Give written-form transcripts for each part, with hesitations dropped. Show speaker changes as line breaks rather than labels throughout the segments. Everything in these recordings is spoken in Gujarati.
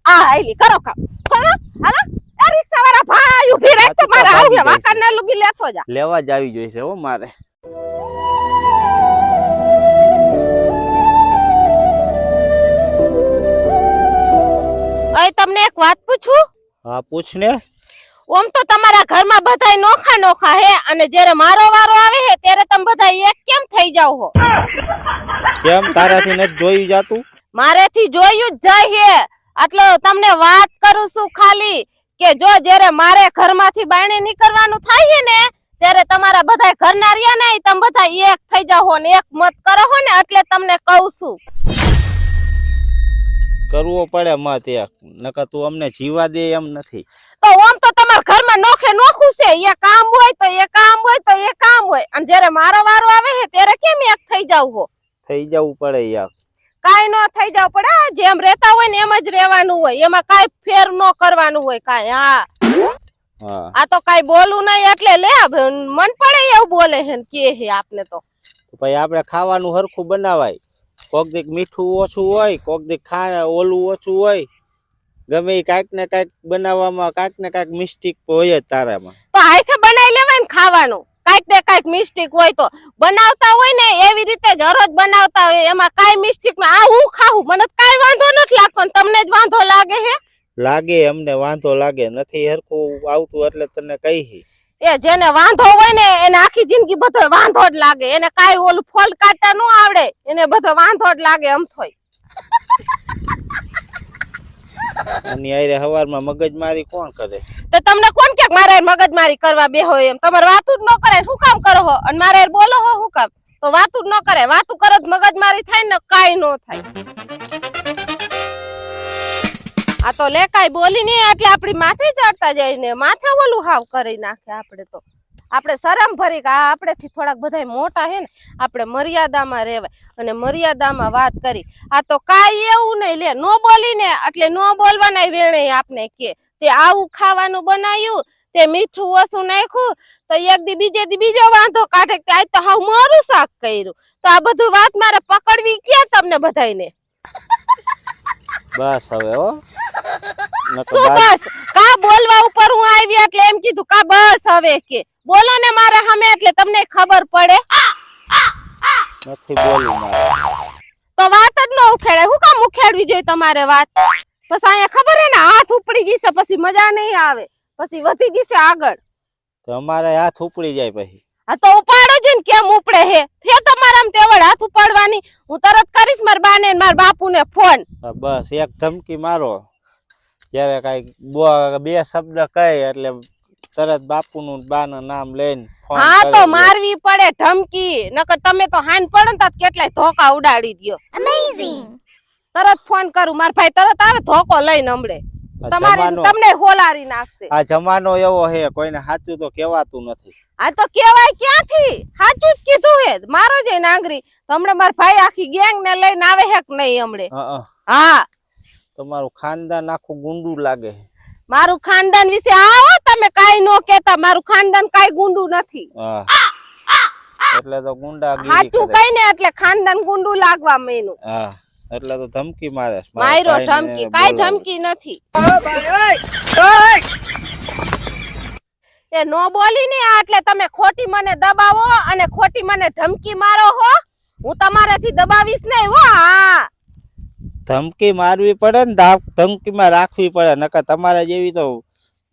આ આઈલી કરો કામ કરો હાલો એ રિક્ષા વાળા ભાઈ ઊભી રાખ તો મારા આવ્યા વાકાના લુગી લેતો જા
લેવા જ આવી જોઈશે હો મારે
અય તમને એક વાત પૂછું
હા પૂછ ને
ઓમ તો તમારા ઘરમાં બધાય નોખા નોખા હે અને જ્યારે મારો વારો આવે હે ત્યારે તમે બધા એક કેમ થઈ જાવ હો
કેમ તારાથી નથી જોયું જાતું
મારેથી જોયું જ જાય હે એટલે તમને વાત કરું છું ખાલી કે જો જ્યારે મારે ઘરમાંથી બાયણે નીકળવાનું થાય છે ને ત્યારે તમારા બધાય ઘરના રહ્યા ને તમે બધા એક થઈ જાવ હો ને એક મત કરો હો ને એટલે તમને કહું છું
કરવો પડે મત એક નકર તું અમને જીવા દે એમ નથી
તો ઓમ તો તમારા ઘરમાં નોખે નોખું છે એ કામ હોય તો એ કામ હોય તો એ કામ હોય અને જ્યારે મારો વારો આવે છે ત્યારે કેમ એક થઈ જાવ હો
થઈ જવું પડે યાર
કાઈ નો થઈ જાવ પડે જેમ રહેતા હોય ને એમ જ રહેવાનું હોય એમાં કાઈ ફેર નો કરવાનું હોય કાઈ હા આ તો કાઈ બોલું નહીં એટલે લે મન પડે એવું બોલે છે ને કે છે આપને તો
ભાઈ આપણે ખાવાનું હરખું બનાવાય કોક દીક મીઠું ઓછું હોય કોક દીક ઓલું ઓછું હોય ગમે કાંઈક ને કાંઈક બનાવવામાં કાંઈક ને કાંઈક મિસ્ટેક હોય જ તારામાં
તો હાથે બનાવી લેવાય ને ખાવાનું કાંઈક ને કાંઈક મિસ્ટેક હોય તો બનાવતા હોય ને એવી રીતે જ હરોજ બનાવતા હોય એમાં કાઈ મિસ્ટેક ના આ હું ખાવું મને કાઈ વાંધો નથી લાગતો તમને જ વાંધો લાગે હે
લાગે અમને વાંધો લાગે નથી હરખું આવતું એટલે તને કહી
એ જેને વાંધો હોય ને એને આખી જિંદગી બધો વાંધો જ લાગે એને કાઈ ઓલું ફોલ કાઢતા ન આવડે એને બધો વાંધો જ લાગે એમ થોય
અને આયરે હવારમાં મગજમારી કોણ કરે
તો તમને કોણ કે મારે મગજમારી કરવા બેહો એમ તમારે વાતું જ ન કરે શું કામ કરો હો અને મારે બોલો હો શું કામ તો વાતું જ ન કરે વાતું કરો તો મગજમારી થાય ને કાઈ નો થાય આ તો લે કાઈ બોલી નહીં એટલે આપણી માથે ચડતા જાય ને માથે ઓલું હાવ કરી નાખે આપણે તો આપણે શરમ ભરી કે આપણેથી થોડાક બધાય મોટા હે ને આપણે મર્યાદામાં રહેવાય અને મર્યાદામાં વાત કરી આ તો કાઈ એવું નહીં લે નો બોલીને એટલે નો બોલવાના વેણે આપને કે તે આવું ખાવાનું બનાવ્યું તે મીઠું ઓછું નાખ્યું તો એક દી બીજે દી બીજો વાંધો કાઢે કે આજ તો હાવ મારું શાક કર્યું તો આ બધું વાત મારે પકડવી ક્યાં તમને બધાયને
બસ હવે હો
શું બસ કા બોલવા ઉપર હું આવી એટલે એમ કીધું કા બસ હવે કે બોલો ને મારા સામે એટલે તમને ખબર પડે
નથી બોલું મારે
તો વાત જ ન ઉખેડે હું કામ ઉખેડવી જોઈએ તમારે વાત પછી અહીંયા ખબર હે ને હાથ ઉપડી જશે પછી મજા નહીં આવે પછી વધી જશે આગળ
તો અમારે હાથ ઉપડી જાય પછી
આ તો ઉપાડો જ ને કેમ ઉપડે હે થે તમારામ તેવડ હાથ ઉપાડવાની હું તરત કરીશ માર બાને ને માર બાપુને ફોન
બસ એક ધમકી મારો જ્યારે કઈ બે શબ્દ કહે એટલે તરત બાપુનું બાનું નામ લઈને ફોન
હા તો મારવી પડે ધમકી નકર તમે તો હાન પડે ને તો કેટલાય ધોકા ઉડાડી દ્યો અમેઝિંગ તરત ફોન કરું માર ભાઈ તરત આવે ધોકો લઈને હમડે તમારી તમને હોલારી નાખશે
આ જમાનો એવો હે કોઈને સાચું તો કહેવાતું નથી
આ તો કેવાય ક્યાંથી સાચું જ કીધું હે મારો જ નાંગરી હમણે માર ભાઈ આખી ગેંગ ને લઈને આવે હે કે નહીં હમણે હા
તમારું ખાનદાન આખું ગુંડું લાગે
મારું ખાનદાન વિશે આવો તમે કાઈ નો કેતા મારું ખાનદાન કાઈ ગુંડું નથી
એટલે તો ગુંડા
સાચું કઈ ને એટલે ખાનદાન ગુંડું લાગવા મેનું
હા એટલે તો ધમકી મારે
માયરો ધમકી કાઈ ધમકી નથી એ નો બોલી ને એટલે તમે ખોટી મને દબાવો અને ખોટી મને ધમકી મારો હો હું તમારાથી દબાવીશ નહીં હો હા
ધમકી મારવી પડે ને ધમકીમાં રાખવી પડે નકર તમારા જેવી તો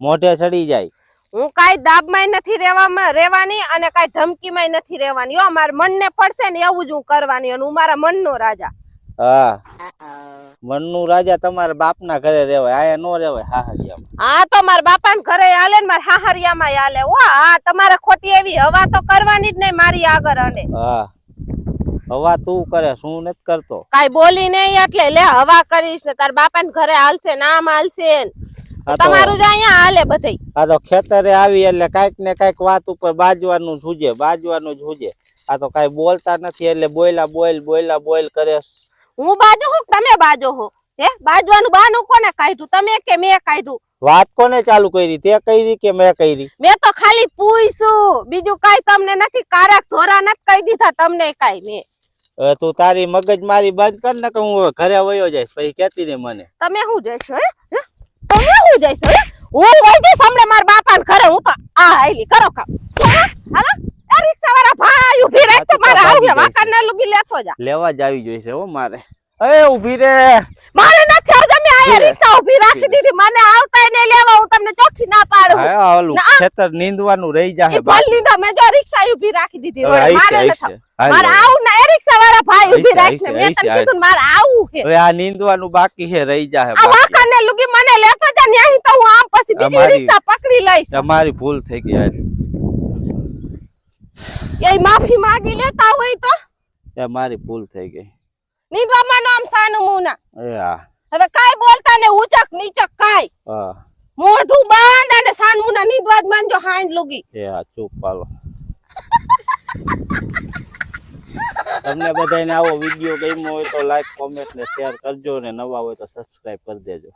મોઢે ચડી જાય
હું કાઈ દાબમાં નથી રહેવાની અને કાઈ ધમકીમાં નથી રહેવાની હો મારા મનને પડશે ને એવું જ હું કરવાની અને હું મારા મનનો રાજા
હા મનનું રાજા તમારા બાપના ઘરે રહેવાય આયા નો રહેવાય હાહરિયામાં
હા તો મારા બાપાના ઘરે હાલે ને મારા હાહરિયામાં હાલે હો હા તમારે ખોટી એવી હવા તો કરવાની જ નહીં મારી આગળ અને
હા હવા તું કરે શું નથી કરતો
કાઈ બોલી નહીં એટલે લે હવા કરીશ ને તાર બાપાના ઘરે હાલશે નામ હાલશે તમારું જ અહીંયા હાલે બધે
આ તો ખેતરે આવી એટલે કાઈક ને કાઈક વાત ઉપર બાજવાનું જ હુજે આ તો કાઈ બોલતા નથી એટલે બોલ કરે
હું બાજુ હું તમે બાજો હો હે બાજવાનું બાનું કોને કાઢ્યું તમે કે મેં કાઢ્યું
વાત કોને ચાલુ કરી તે કરી કે મેં કરી
મેં તો ખાલી પૂછ્યું બીજું કાઈ તમને નથી કારક ધોરા નથી કહી દીધા તમને કાઈ મેં
હવે તું તારી મગજ મારી બંધ કર ને કે હું હવે ઘરે વયો જઈશ પછી કેતી ને મને.
તમે શું જઈશો હે હે? તમે શું જઈશો હે? હું વઈ જઈશ હમણાં મારા બાપાને ઘરે. હું તો આ આયલી કરો કામ હાલો. એ રિક્ષા વાળા ભાઈ ઊભી રાખ તો મારે આવું વાકરને લુગી લેતો જા.
લેવા જ આવી જોઈશે હો મારે. એ ઊભી રે.
મારે નથી આવતા. મેં આ રિક્ષા ઊભી રાખી દીધી. મને આવતાય નહીં લેવા. હું તમને ચોખ્ખી ના પાડું.
હા ઓલું ખેતર નીંદવાનું રહી જાહે.
એ ભલ લીધા. મેં જો રિક્ષા ઊભી રાખી દીધી.
હવે
રોડે. મારે
આઈશે,
નથી
આઈશે.
મારે આવું ના. એ રિક્ષા વાળા ભાઈ ઊભી
આઈશે,
રાખીને મેં
આઈશે,
તને કીધું ને મારે આવું છે.
હવે આ નીંદવાનું બાકી છે રહી જાહે.
આ વાકરને લુગી મને લેતો જા. ન્યાહી તો હું આમ પછી બીજી
અમારી-
રિક્ષા પકડી લઈશ.
તમારી ભૂલ થઈ ગઈ આજ.
એ માફી માંગી લેતા હોય તો
એ મારી ભૂલ થઈ ગઈ.
નીંદવામાં આમ સાનું મુના.
એ હા
હવે કાઈ બોલતા ને ઉચક નીચક કાઈ
હા
મોઢું બંધ અને સાનમુના નીંદવા જ માંજો હાંજ લુગી.
એ હા ચૂપ પાલો. તમને બધાને આવો વિડીયો ગમ્યો હોય તો લાઈક કોમેન્ટ ને શેર કરજો ને નવા હોય તો સબસ્ક્રાઇબ કરી દેજો.